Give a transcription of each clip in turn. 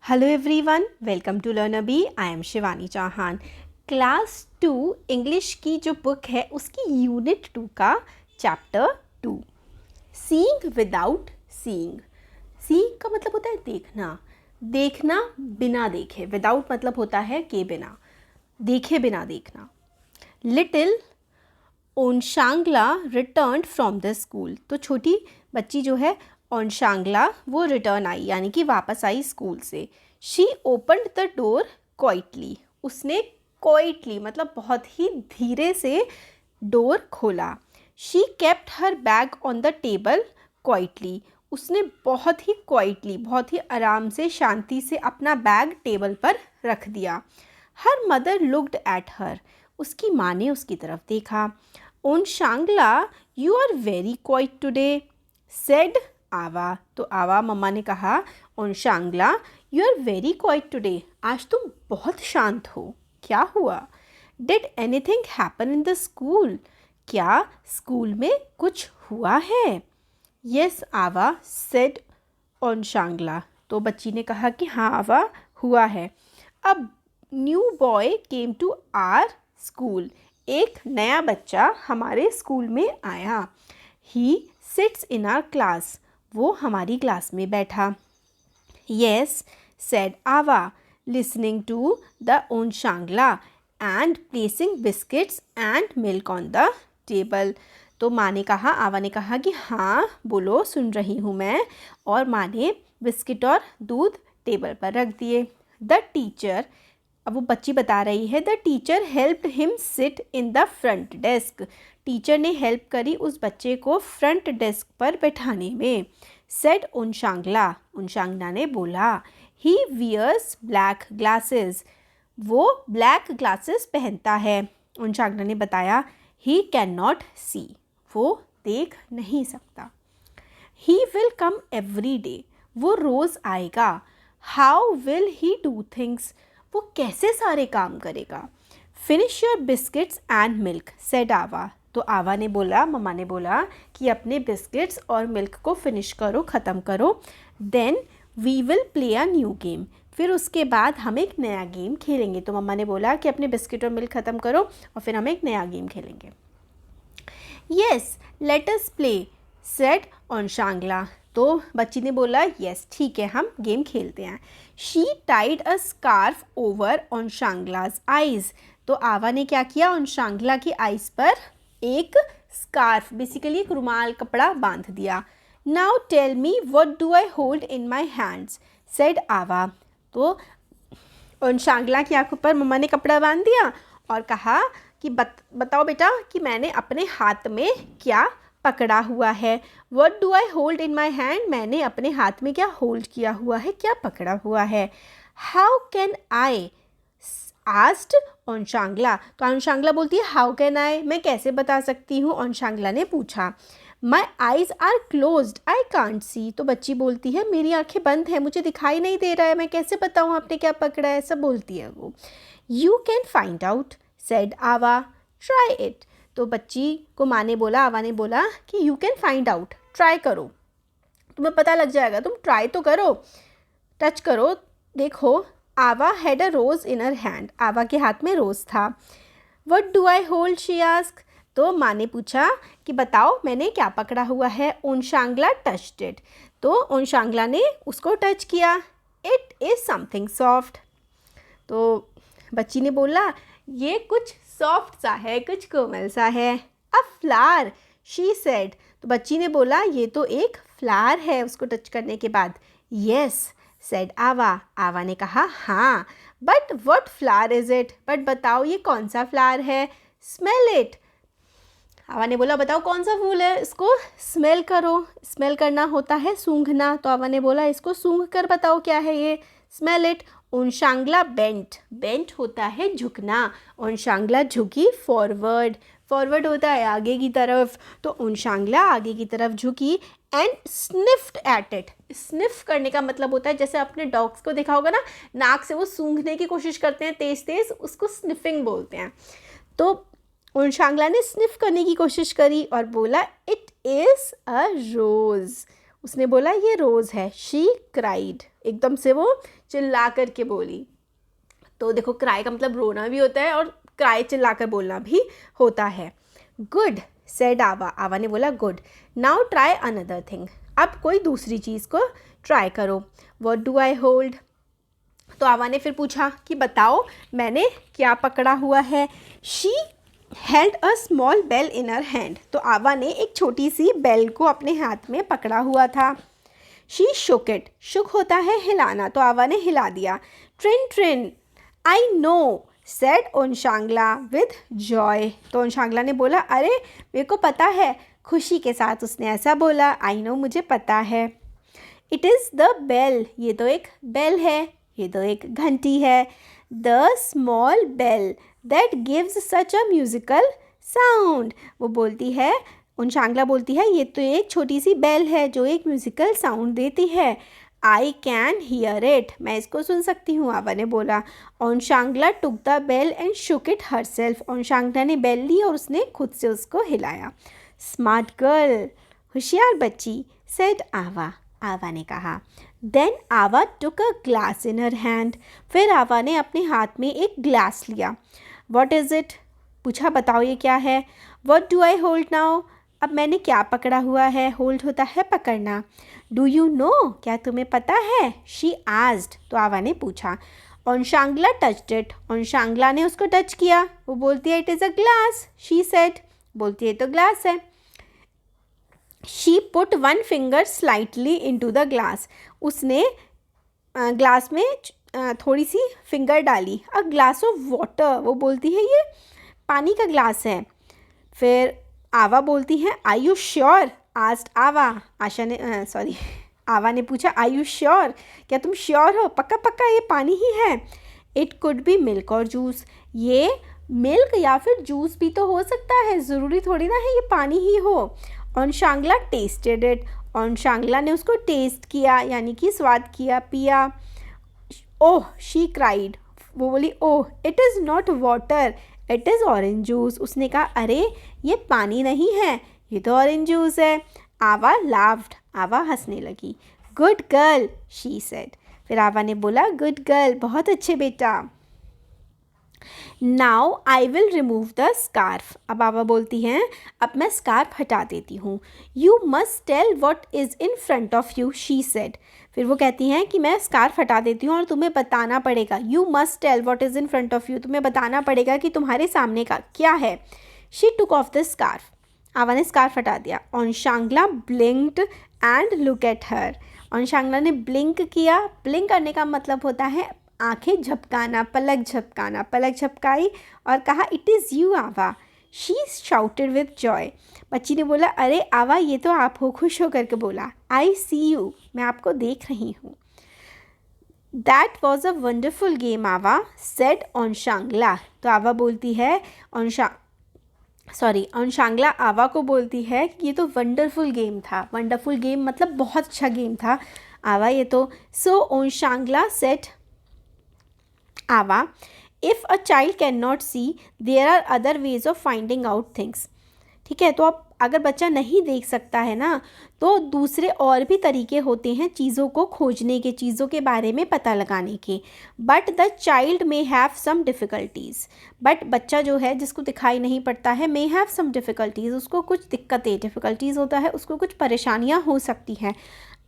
Hello everyone, welcome to Learner Bee. I am Shivani Chauhan. Class 2 English की जो book है उसकी यूनिट 2 का chapter 2 seeing without seeing. Seeing का मतलब होता है देखना, देखना बिना देखे. विदाउट मतलब होता है के बिना, देखे बिना देखना. Little Onshangla returned from the school. तो छोटी बच्ची जो है ओनशांगला वो रिटर्न आई यानी कि वापस आई स्कूल से. She opened the door quietly. उसने क्वाइटली मतलब बहुत ही धीरे से डोर खोला. She kept her bag on the table quietly. उसने बहुत ही क्वाइटली बहुत ही आराम से शांति से अपना बैग टेबल पर रख दिया. Her mother looked at her. उसकी माँ ने उसकी तरफ देखा. Onshangla you are very quiet today said Ava. तो आवा मम्मा ने कहा Onshangla you are very quiet today. आज तुम बहुत शांत हो. क्या हुआ? Did anything happen in the school. क्या स्कूल में कुछ हुआ है? यस आवा सेड ओनशांगला. तो बच्ची ने कहा कि हाँ आवा हुआ है. अब new boy came to our school. एक नया बच्चा हमारे स्कूल में आया. He sits in our class. वो हमारी क्लास में बैठा. Yes said Ava listening to the Onshangla and placing biscuits and milk on the table. तो माँ ने कहा, आवा ने कहा कि हाँ बोलो सुन रही हूँ मैं. और माँ ने बिस्किट और दूध टेबल पर रख दिए. द टीचर, अब वो बच्ची बता रही है, the teacher helped him sit in the front desk. Teacher ने हेल्प करी उस बच्चे को फ्रंट डेस्क पर बैठाने में. सेड ओनशांगला. ओनशांगला ने बोला. ही वियर्स ब्लैक ग्लासेस. वो ब्लैक ग्लासेस पहनता है. ओनशांगला ने बताया. ही कैन नॉट सी. वो देख नहीं सकता. He will come every day. वो रोज़ आएगा. How will he do things. वो कैसे सारे काम करेगा. Finish your biscuits and milk said Ava. तो आवा ने बोला, मम्मा ने बोला कि अपने बिस्किट्स और मिल्क को फिनिश करो, ख़त्म करो. Then we will play a new game. फिर उसके बाद हम एक नया गेम खेलेंगे. तो मम्मा ने बोला कि अपने बिस्किट और मिल्क ख़त्म करो और फिर हम एक नया गेम खेलेंगे. Yes let us play said Onshangla. तो बच्ची ने बोला यस ठीक है हम गेम खेलते हैं. She tied a scarf over Onshangla's eyes. तो आवा ने क्या किया, ओनशांगला की आइज़ पर एक स्कार्फ बेसिकली एक रुमाल कपड़ा बांध दिया. Now tell me what do I hold in my hands said Ava. तो ओनशांगला की आंखों पर मम्मा ने कपड़ा बांध दिया और कहा कि बताओ बेटा कि मैंने अपने हाथ में क्या पकड़ा हुआ है. What do I hold in my hand. मैंने अपने हाथ में क्या होल्ड किया हुआ है, क्या पकड़ा हुआ है. How can I asked Onshangla. तो ओनशांगला बोलती है हाउ कैन आई, मैं कैसे बता सकती हूँ. ओनशांगला ने पूछा. My eyes are closed I can't see. तो बच्ची बोलती है मेरी आंखें बंद हैं, मुझे दिखाई नहीं दे रहा है, मैं कैसे बताऊँ आपने क्या पकड़ा है, सब बोलती है वो. You can find out said आवा ट्राई इट. तो बच्ची को माँ ने बोला, आवा ने बोला कि you can find out, try करो, तुम्हें पता लग जाएगा, तुम ट्राई तो करो, टच करो, देखो. आवा had a rose in her hand. आवा के हाथ में रोज़ था. What do I hold she ask. तो माँ ने पूछा कि बताओ मैंने क्या पकड़ा हुआ है. ओनशांगला टच्ड इट. तो ओनशांगला ने उसको टच किया. It is something soft. तो बच्ची ने बोला ये कुछ सॉफ्ट सा है, कुछ कोमल सा है. अ फ्लावर शी सेड. तो बच्ची ने बोला ये तो एक फ्लावर है उसको टच करने के बाद. येस सेड आवा. आवा ने कहा हाँ. But what flower is it. But बताओ ये कौन सा फ्लावर है. Smell it. आवा ने बोला बताओ कौन सा फूल है, इसको स्मेल करो. स्मेल करना होता है सूंघना. तो आवा ने बोला इसको सूंघ कर बताओ क्या है ये. Smell it. Onshangla bent. Bent होता है झुकना. ओनशांगला झुकी फॉरवर्ड. फॉरवर्ड होता है आगे की तरफ. तो ओनशांगला आगे की तरफ झुकी and sniffed at it. Sniff करने का मतलब होता है जैसे आपने डॉग्स को देखा होगा ना, नाक से वो सूंघने की कोशिश करते हैं तेज तेज, उसको स्निफिंग बोलते हैं. तो ओनशांगला ने स्निफ करने की कोशिश करी और बोला इट इज़ अ रोज़. उसने बोला ये रोज़ है। शी क्राइड, एकदम से वो चिल्ला कर के बोली। तो देखो क्राई का मतलब रोना भी होता है और क्राई चिल्ला कर बोलना भी होता है। गुड सेड आवा, आवा ने बोला good. Now try another thing, अब कोई दूसरी चीज़ को ट्राई करो। व्हाट डू आई होल्ड, तो आवा ने फिर पूछा कि बताओ मैंने क्या पकड़ा हुआ है। She held a small bell in her hand, तो आवा ने एक छोटी सी बेल को अपने हाथ में पकड़ा हुआ था। शी शुक इट, शुक होता है हिलाना, तो आवा ने हिला दिया। Tring tring I know said Onshangla with joy, तो ओनशांगला ने बोला अरे मेरे को पता है, खुशी के साथ उसने ऐसा बोला। आई नो, मुझे पता है। इट इज़ द बेल, ये तो एक बेल है, ये तो एक घंटी है। The small bell that gives such a musical sound, वो बोलती है, ओनशांगला बोलती है ये तो एक छोटी सी बेल है जो एक म्यूज़िकल साउंड देती है। आई कैन हियर इट, मैं इसको सुन सकती हूँ, आवा ने बोला। Onshangla took the bell and shook it herself, Onshangla ने बेल ली और उसने खुद से उसको हिलाया। स्मार्ट गर्ल, होशियार बच्ची, सेड आवा, आवा ने कहा। देन आवा टुक a glass in her hand, फिर आवा ने अपने हाथ में एक ग्लास लिया। व्हाट इज़ इट, पूछा बताओ ये क्या है। What do I hold now, अब मैंने क्या पकड़ा हुआ है। होल्ड होता है पकड़ना। डू यू नो, क्या तुम्हें पता है। शी आस्क्ड, तो आवा ने पूछा। ओनशांगला टच्ड इट, ओनशांगला ने उसको टच किया। वो बोलती है it is a glass. She said, बोलती है तो ग्लास है। She put one finger slightly into the glass, उसने ग्लास में थोड़ी सी फिंगर डाली। अ ग्लास ऑफ वाटर, वो बोलती है ये पानी का ग्लास है। फिर आवा बोलती है आई यू श्योर, आस्क्ड आवा, आशा ने सॉरी आवा ने पूछा आई यू श्योर, क्या तुम श्योर हो, पक्का पक्का ये पानी ही है। इट कुड बी मिल्क और जूस, ये मिल्क या फिर जूस भी तो हो सकता है, ज़रूरी थोड़ी ना है ये पानी ही हो। ओनशांगला टेस्टेड इट, ओनशांगला ने उसको टेस्ट किया यानी कि स्वाद किया, पिया। ओह शी क्राइड, वो बोली ओह it is not water it is orange juice, उसने कहा अरे ये पानी नहीं है, ये तो ऑरेंज जूस है। आवा लाफ्ड, आवा हंसने लगी। गुड गर्ल, शी सेड, फिर आवा ने बोला गुड गर्ल, बहुत अच्छे बेटा। Now I will remove the scarf, अब आवा बोलती हैं अब मैं स्कार्फ हटा देती हूँ। You must tell what is in front of you, she said, फिर वो कहती हैं कि मैं स्कार्फ हटा देती हूँ और तुम्हें बताना पड़ेगा। You must tell what is in front of you, तुम्हें बताना पड़ेगा कि तुम्हारे सामने का क्या है। She took off the scarf, Ava ने स्कार्फ हटा दिया। Onshangla blinked and look at her, Onshangla ने ब्लिंक किया, ब्लिंक करने का मतलब होता है आंखें झपकाना, पलक झपकाना, पलक झपकाई और कहा इट इज़ यू आवा। शी शाउटेड विद जॉय, बच्ची ने बोला अरे आवा ये तो आप हो, खुश होकर के बोला। आई सी यू, मैं आपको देख रही हूँ। That was a wonderful game आवा, सेड ओनशांगला, तो आवा बोलती है ओनशांगला आवा को बोलती है कि ये तो वंडरफुल गेम था, वंडरफुल गेम मतलब बहुत अच्छा गेम था आवा ये तो। So Onshangla said Ava, if a child can not see there are other ways of finding out things, ठीक है, तो अब अगर बच्चा नहीं देख सकता है ना तो दूसरे और भी तरीके होते हैं चीज़ों को खोजने के, चीज़ों के बारे में पता लगाने के। But the child may have some difficulties, but बच्चा जो है जिसको दिखाई नहीं पड़ता है, मे हैव सम डिफ़िकल्टीज़, उसको कुछ दिक्कतें, डिफ़िकल्टीज़ होता है, उसको कुछ परेशानियाँ हो सकती हैं।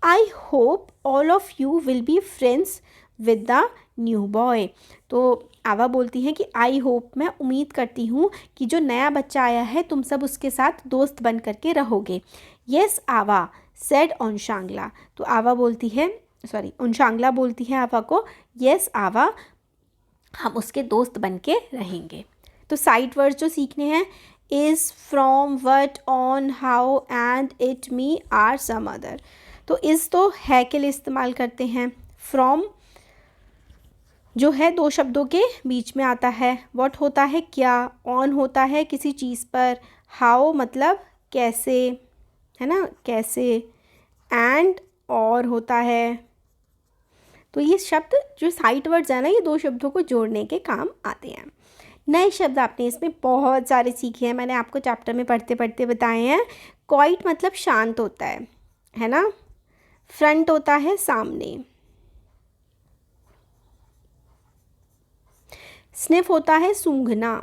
I hope all of you will be friends with the new boy, तो आवा बोलती हैं कि आई होप, मैं उम्मीद करती हूँ कि जो नया बच्चा आया है तुम सब उसके साथ दोस्त बन करके रहोगे। येस आवा, सेड ओनशांगला, तो आवा बोलती है ओनशांगला बोलती है आवा को येस आवा, हम उसके दोस्त बन के रहेंगे। तो साइड वर्ड्स जो सीखने हैं is, from, what, on, how and it, me, are, some other. तो इज़ तो है के लिए इस्तेमाल करते हैं, फ्रॉम जो है दो शब्दों के बीच में आता है, व्हाट होता है क्या, ऑन होता है किसी चीज़ पर, हाउ मतलब कैसे, है ना, कैसे, एंड और होता है। तो ये शब्द जो साइड वर्ड्स हैं ना, ये दो शब्दों को जोड़ने के काम आते हैं। नए शब्द आपने इसमें बहुत सारे सीखे हैं, मैंने आपको चैप्टर में पढ़ते पढ़ते बताए हैं। क्वाइट मतलब शांत होता है ना। फ्रंट होता है सामने, स्निफ होता है सूंघना,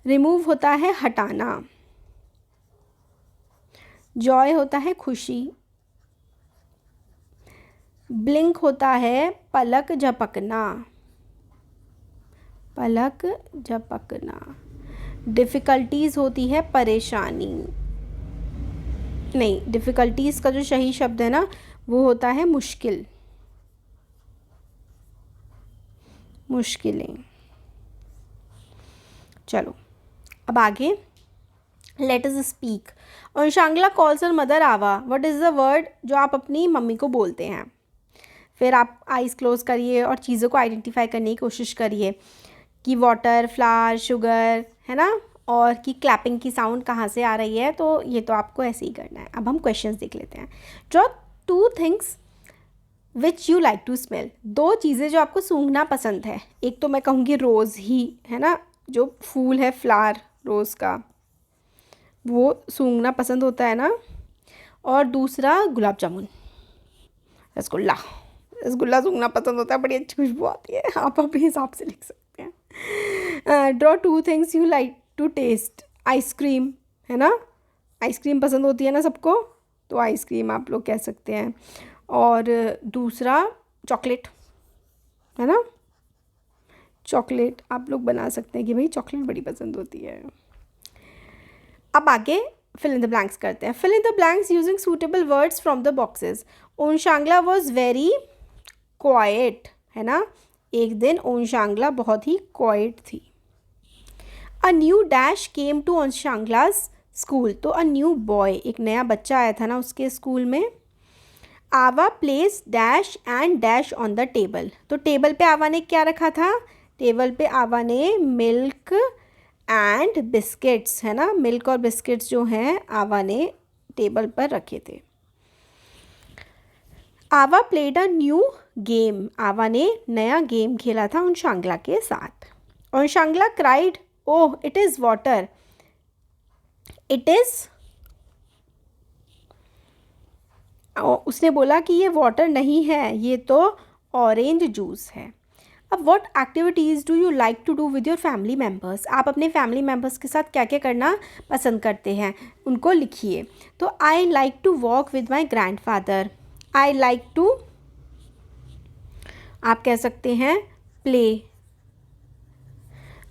रिमूव होता है हटाना, जॉय होता है खुशी, ब्लिंक होता है पलक झपकना, पलक झपकना, डिफ़िकल्टीज़ होती है परेशानी, नहीं, डिफ़िकल्टीज़ का जो सही शब्द है ना वो होता है मुश्किल, मुश्किलें। चलो अब आगे, let us speak. Onshangla calls her mother Ava, what is the word जो आप अपनी मम्मी को बोलते हैं। फिर आप आइज़ क्लोज करिए और चीज़ों को आइडेंटिफाई करने की कोशिश करिए कि वाटर, फ्लावर, शुगर, है ना, और कि क्लैपिंग की साउंड कहाँ से आ रही है। तो ये तो आपको ऐसे ही करना है। अब हम क्वेश्चंस देख लेते हैं। Draw 2 things which you like to smell. 2 चीज़ें जो आपको सूंघना पसंद है। एक तो मैं कहूँगी रोज़ ही, है ना, जो फूल है फ्लावर रोज़ का, वो सूंघना पसंद होता है ना, और दूसरा गुलाब जामुन, रसगुल्ला। रसगुल्ला सूंघना पसंद होता है, बड़ी अच्छी खुशबू आती है। आप अपने हिसाब से लिख सकते हैं। Draw 2 things you like to taste. Ice cream, है ना, आइसक्रीम पसंद होती है ना सबको, तो आइसक्रीम आप लोग कह सकते हैं। और दूसरा चॉकलेट, है ना, चॉकलेट आप लोग बना सकते हैं कि भाई चॉकलेट बड़ी पसंद होती है। अब आगे फिल इन द ब्लैंक्स करते हैं। Fill in the blanks using suitable words from the boxes. Onshangla was very quiet, है ना, एक दिन ओनशांगला बहुत ही क्वाइट थी। A new dash came to Onshangla's school, तो अ न्यू बॉय, एक नया बच्चा आया था ना उसके स्कूल में। आवा place dash and dash on the table, तो टेबल पे आवा ने क्या रखा था, टेबल पे आवा ने मिल्क एंड बिस्किट्स, है ना, मिल्क और बिस्किट्स जो हैं आवा ने टेबल पर रखे थे। आवा प्लेड अ न्यू गेम, आवा ने नया गेम खेला था ओनशांगला के साथ। Onshangla cried, oh it is water, it is, उसने बोला कि ये वाटर नहीं है, ये तो ऑरेंज जूस है। अब what activities do you like to do with your family members, आप अपने फैमिली मेम्बर्स के साथ क्या क्या करना पसंद करते हैं उनको लिखिए। तो I like to walk with my grandfather, I like to, आप कह सकते हैं प्ले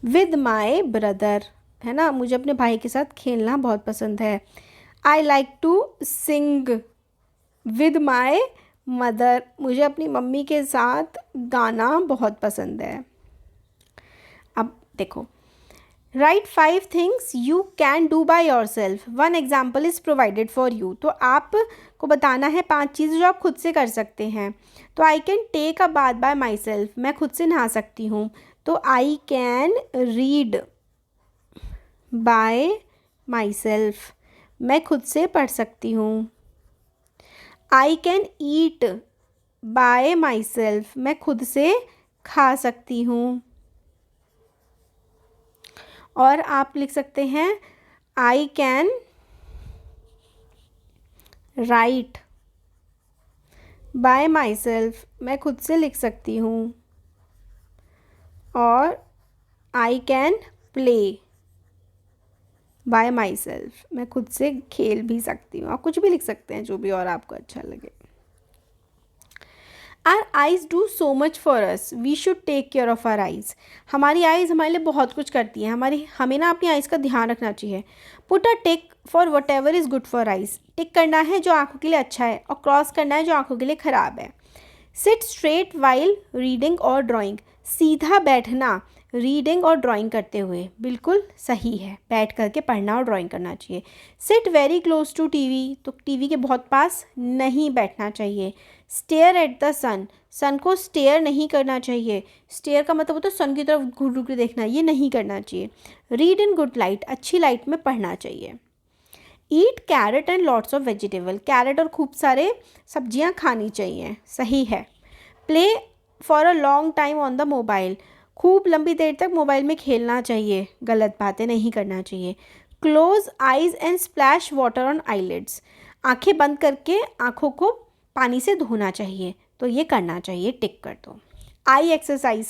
विद माई ब्रदर, है ना, मुझे अपने भाई के साथ खेलना बहुत पसंद है। I like to sing with my mother, मुझे अपनी मम्मी के साथ गाना बहुत पसंद है। अब देखो, right 5 things you can do by your self, 1 example is provided for you, तो आपको बताना है 5 चीज़ें जो आप खुद से कर सकते हैं। तो I can take a bath by myself, मैं खुद से नहा सकती हूँ। तो I can read by myself, मैं खुद से पढ़ सकती हूँ। I can eat by myself, मैं खुद से खा सकती हूँ। और आप लिख सकते हैं I can write bye myself, मैं खुद से लिख सकती हूँ। और I can play by myself, मैं खुद से खेल भी सकती हूँ। आप कुछ भी लिख सकते हैं जो भी और आपको अच्छा लगे। Our eyes do so much for us, we should take care of our eyes, हमारी आइज़ हमारे लिए बहुत कुछ करती हैं, हमें ना अपनी आइज़ का ध्यान रखना चाहिए। Put a tick for whatever is good for eyes, tick करना है जो आँखों के लिए अच्छा है और क्रॉस करना है जो आँखों के लिए ख़राब है। सिट स्ट्रेट वाइल रीडिंग और ड्राइंग, सीधा बैठना रीडिंग और ड्राइंग करते हुए बिल्कुल सही है, बैठ करके पढ़ना और ड्राइंग करना चाहिए। Sit very close to TV, तो टीवी के बहुत पास नहीं बैठना चाहिए। Stare at the sun, sun को स्टेयर नहीं करना चाहिए, स्टेयर का मतलब होता है सन की तरफ घूर घूर के देखना, ये नहीं करना चाहिए। रीड इन गुड लाइट, अच्छी लाइट में पढ़ना चाहिए। Eat carrot and lots of vegetable, carrot और खूब सारे सब्जियां खानी चाहिए, सही है। Play for a long time on the mobile, खूब लंबी देर तक मोबाइल में खेलना चाहिए, गलत बातें नहीं करना चाहिए। Close eyes and splash water on eyelids, आंखें बंद करके आंखों को पानी से धोना चाहिए, तो ये करना चाहिए, टिक कर दो। आई एक्सरसाइज,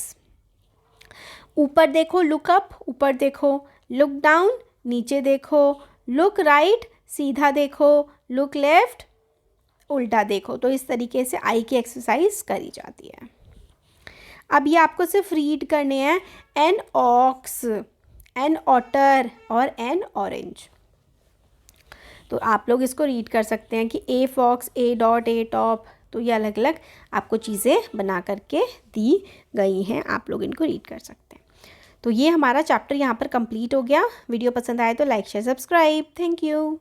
ऊपर देखो, लुक अप, ऊपर देखो, लुक डाउन, नीचे देखो, लुक राइट, सीधा देखो, लुक लेफ्ट, उल्टा देखो। तो इस तरीके से आई की एक्सरसाइज करी जाती है। अब ये आपको सिर्फ रीड करने हैं, एन ऑक्स, एन ऑटर और एन ऑरेंज। तो आप लोग इसको रीड कर सकते हैं कि a fox, a dot, a top. तो ये अलग अलग आपको चीज़ें बना करके दी गई हैं, आप लोग इनको रीड कर सकते हैं। तो ये हमारा चैप्टर यहाँ पर कंप्लीट हो गया। वीडियो पसंद आए तो like share subscribe. Thank you.